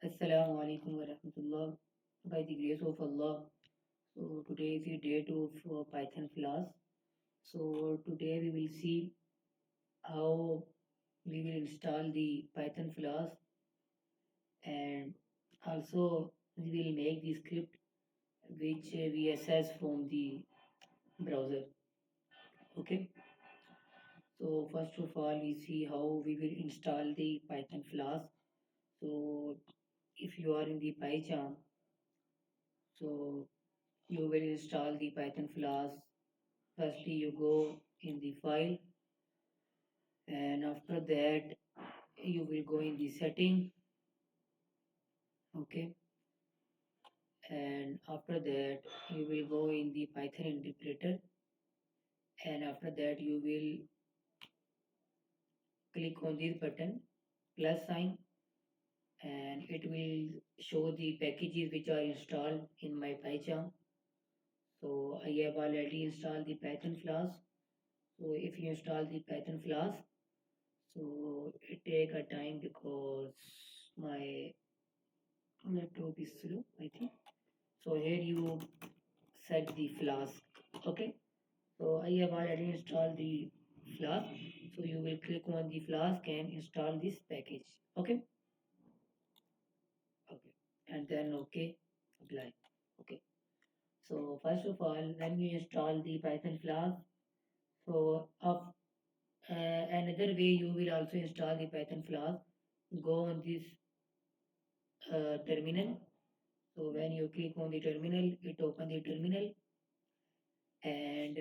Assalamu alaikum wa rahmatullah. By the grace of Allah. So today is the date of Python class. So today we will see how we will install the Python class, and also we will make the script which we access from the browser. Okay. So first of all we see how we will install the Python class. So if you are in the PyCharm, so you will install the Python class. Firstly, you go in the file, and after that, you will go in the setting. Okay, and after that, you will go in the Python interpreter, and after that, you will click on this button plus sign, and it will show the packages which are installed in my PyCharm. So I have already installed the Python Flask. So if you install the Python Flask, so it take a time because my laptop is slow, I think. So here you set the Flask. Okay. So I have already installed the Flask. So you will click on the Flask and install this package. Okay. Okay. And then okay, apply. Okay. So first of all, when you install the Python Flask, so another way you will also install the Python Flask. Go on this terminal. So when you click on the terminal, it opens the terminal, and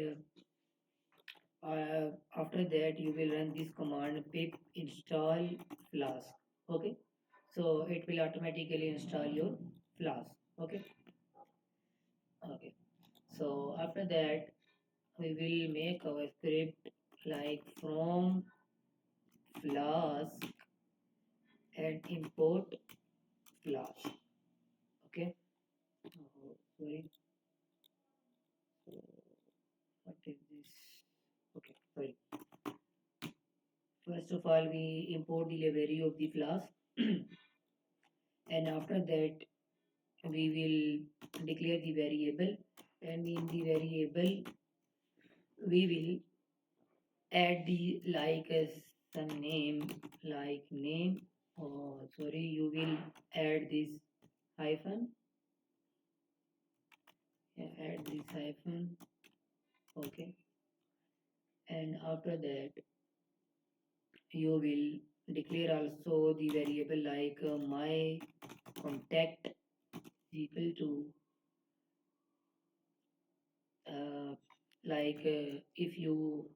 after that you will run this command pip install flask. Okay, so it will automatically install your flask. Okay. Okay, so after that we will make our script like from flask and import flask. Okay. Sorry. What is this? Okay, sorry. First of all, we import the library of the flask, and after that, we will declare the variable, and in the variable, we will add the like some name, like name. Oh, sorry, you will add this hyphen. Yeah, add this hyphen. Okay, and after that, you will declare also the variable like my contact equal to uh, like if you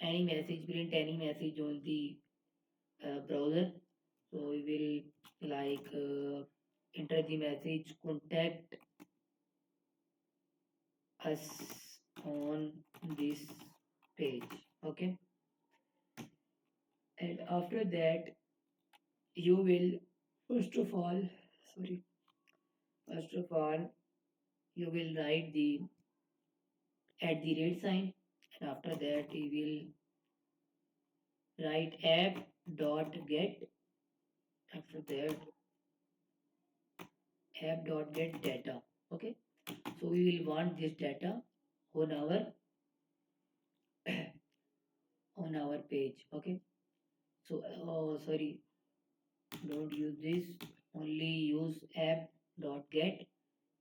any message print any message on the browser, so we will like enter the message contact us on this page. Okay, and after that you will first of all sorry first of all you will write the at the rate sign, and after that you will write app dot get. After that app.get data. Okay, so we will want this data on our on our page. Okay, so oh sorry, don't use this, only use app.get.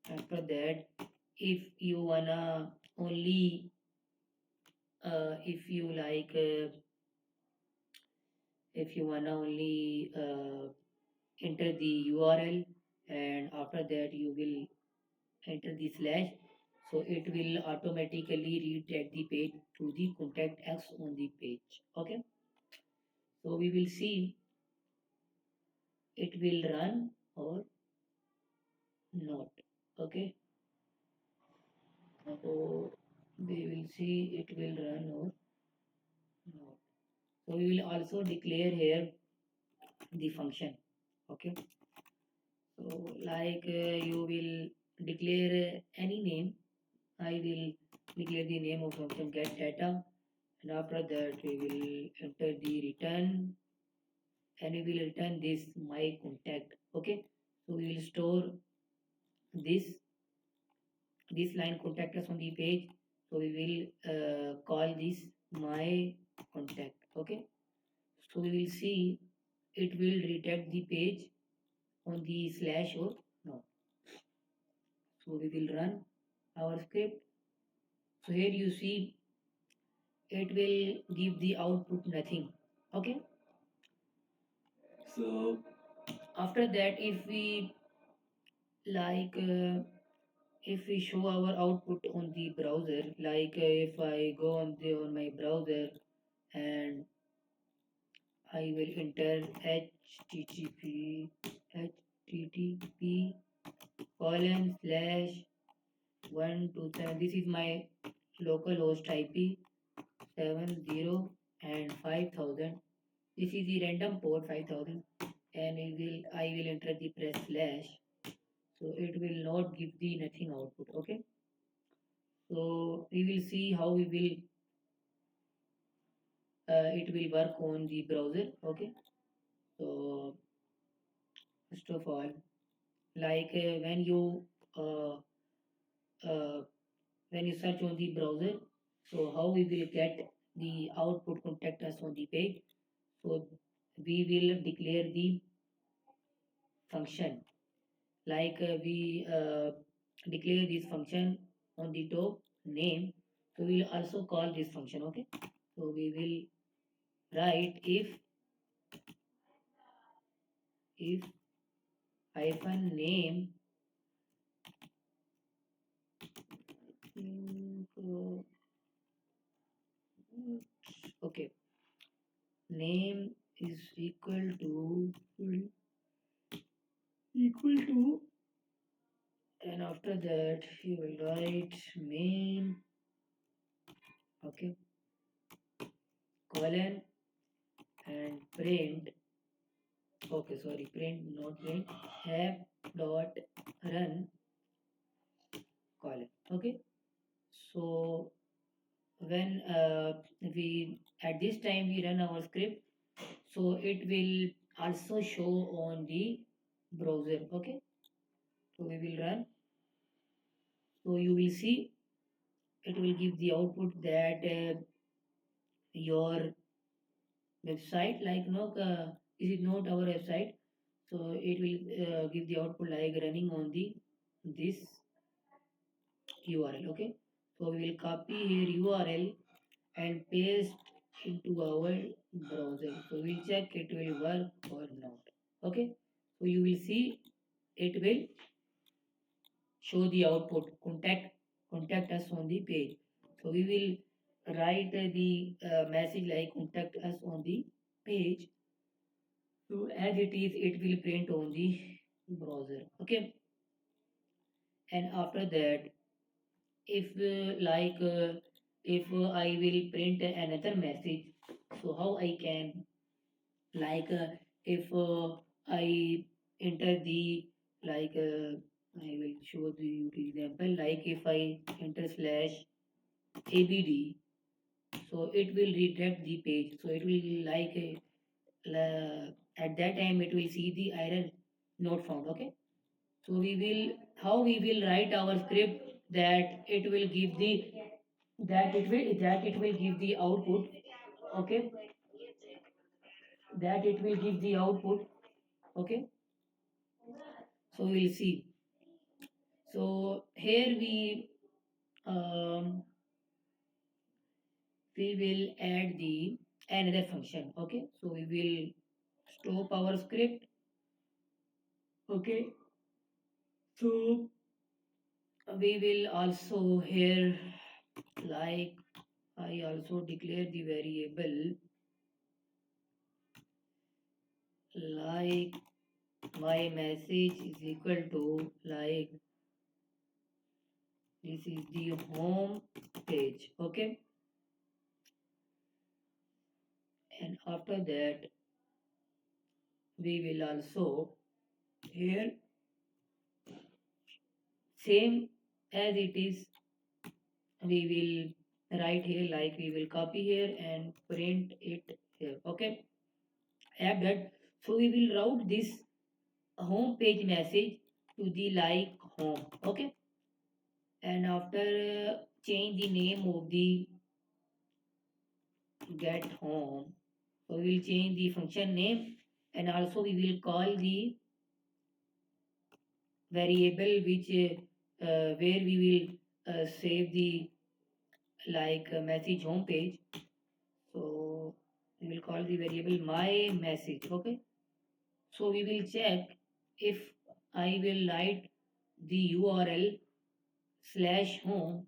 After that, if you wanna only if you like if you wanna only enter the URL, and after that you will enter the slash, so it will automatically redirect the page to the contact us on the page. Okay, so we will see it will run or not. Okay, so we will see it will run or not. So we will also declare here the function. Okay, so like you will declare any name. I will declare the name of function get data, and after that we will enter the return, and we will return this my contact. Okay, so we will store this line contact us on the page. So we will call this my contact. Okay, so we will see it will redirect the page on the slash or not. So we will run our script. So here you see it will give the output nothing. Okay, so after that like uh, if we show our output on the browser, if I go on my browser and I will enter http colon slash 127. This is my local host IP 70 and 5000. This is the random port 5000, and I will enter the press slash. So it will not give the nothing output. Okay. So we will see how it will work on the browser. Okay. So first of all, when uh, uh, search on the browser, so how we will get the output contact us on the page. So we will declare the function, we declare this function on the top name. So we will also call this function. Okay, so we will write if hyphen name. So, okay, name is equal to, and after that you will write main. Okay, colon and print. Okay, sorry, print, not print. App dot run colon. Okay, so when we at this time we run our script, so it will also show on the browser. Okay, so we will run. So you will see it will give the output that your website, this is not our website. So it will give the output like running on the this URL. Okay, so we will copy here URL and paste into our browser. So we'll check it will work or not. Okay, so you will see it will show the output contact us on the page. So we will write the message like contact us on the page. So as it is, it will print on the browser. Okay, and after that, if I will print another message, so how I can, if I enter the, I will show you the example. Like if I enter slash abd, so it will redirect the page. So it will at that time it will see the error not found. Okay, so we will how we will write our script that it will give the that it will give the output. Okay, that it will give the output. Okay, so we'll see. So here um, we will add the another function. Okay, so we will stop our script. Okay, so we will also here, like I also declare the variable like my message is equal to, this is the home page. Okay, and after that we will also here same as it is, we will write here, like we will copy here and print it here. Okay, add that. So we will route this home page message to the like home. Okay, and after change the name of the get home. So we will change the function name, and also we will call the variable which where we will save the like message home page. So we will call the variable my message. Okay, so we will check if I will write the URL slash home,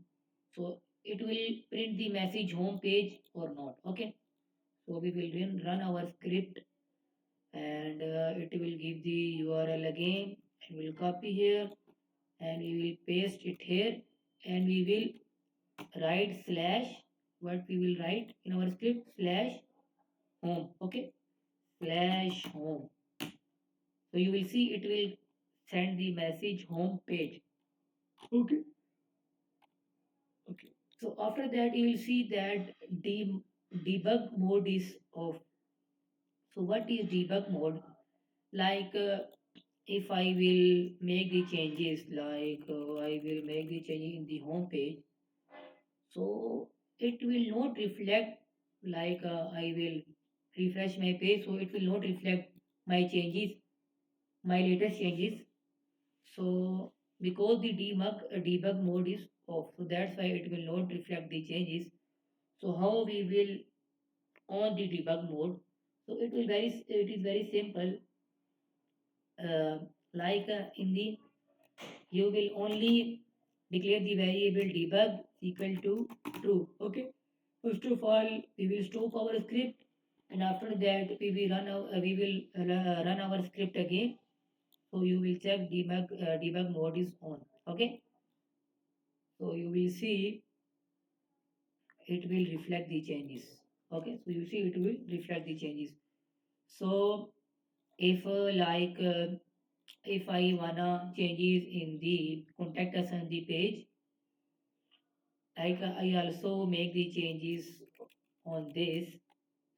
so it will print the message home page or not. Okay, so we will run our script, and it will give the URL again, and we'll copy here, and we will paste it here, and we will write slash, what we will write in our script, slash home. Okay, slash home. So you will see it will send the message home page. Okay. Okay. So after that you will see that debug mode is off. So what is debug mode? Like if I will make the changes, like I will make the changes in the home page, so it will not reflect, like I will refresh my page, so it will not reflect my changes, my latest changes. So because the debug mode is off, so that's why it will not reflect the changes. So how we will on the debug mode? So it is very simple. Uh, like in the you will only declare the variable debug equal to true. Okay. First of all, we will stop our script, and after that we will run our script again. So you will check debug mode is on. Okay. So you will see it will reflect the changes. Okay. So you see it will reflect the changes. So if if I wanna changes in the contact us on the page, I also make the changes on this,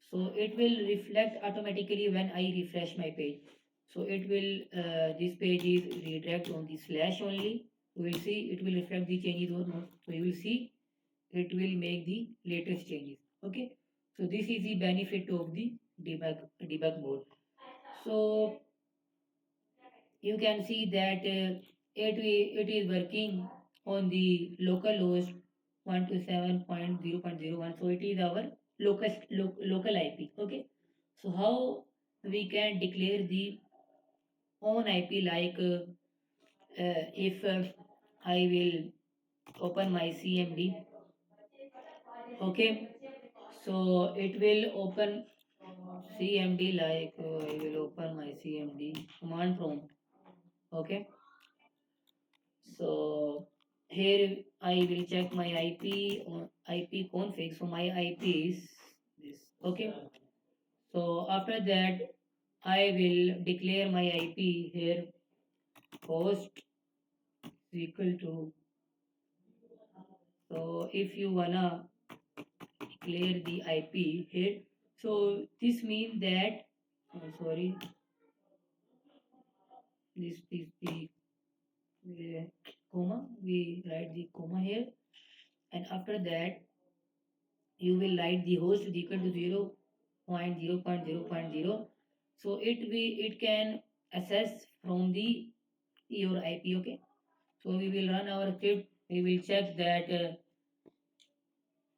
so it will reflect automatically when I refresh my page. So it will this page is redirect on the slash only. We will see it will reflect the changes or not. So you will see it will make the latest changes. Okay, so this is the benefit of the debug mode. So you can see that it is working on the local host 127.0.01. So it is our local IP. Okay, so how we can declare the own IP, like if I will open my CMD. Okay, so it will open CMD, like I will open my CMD command prompt. Okay, so here I will check my IP on IP config. So my IP is this. Okay. So after that I will declare my IP here, host equal to. So if you wanna declare the IP here, so this means that sorry, this is the comma. We write the comma here, and after that you will write the host is equal to 0.0.0.0. So it can access from the your IP. Okay, so we will run our script, we will check that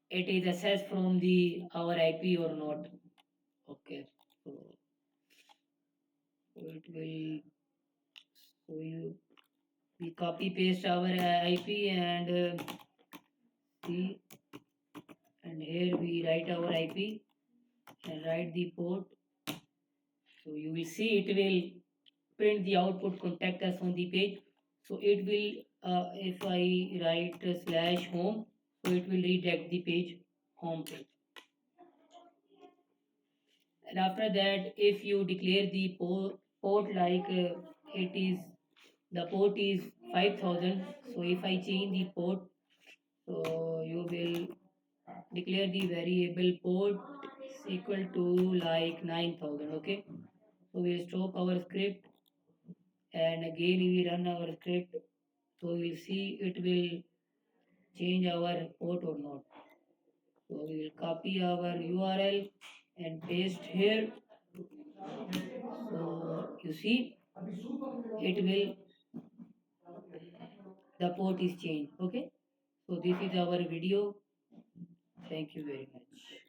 it is accessed from the our IP or not. Okay, so, so it will, so you we copy paste our IP, and see, and here we write our IP and write the port. So you will see it will print the output contact us on the page. So it will if I write slash home, so it will redirect the page home page. And after that, if you declare the port, like it is the port is 5000, so if I change the port, so you will declare the variable port is equal to like 9000. Okay, So we'll stop our script and again we run our script. So we'll see it will change our port or not. So we will copy our URL and paste here. So you see it will the port is changed. Okay. So this is our video. Thank you very much.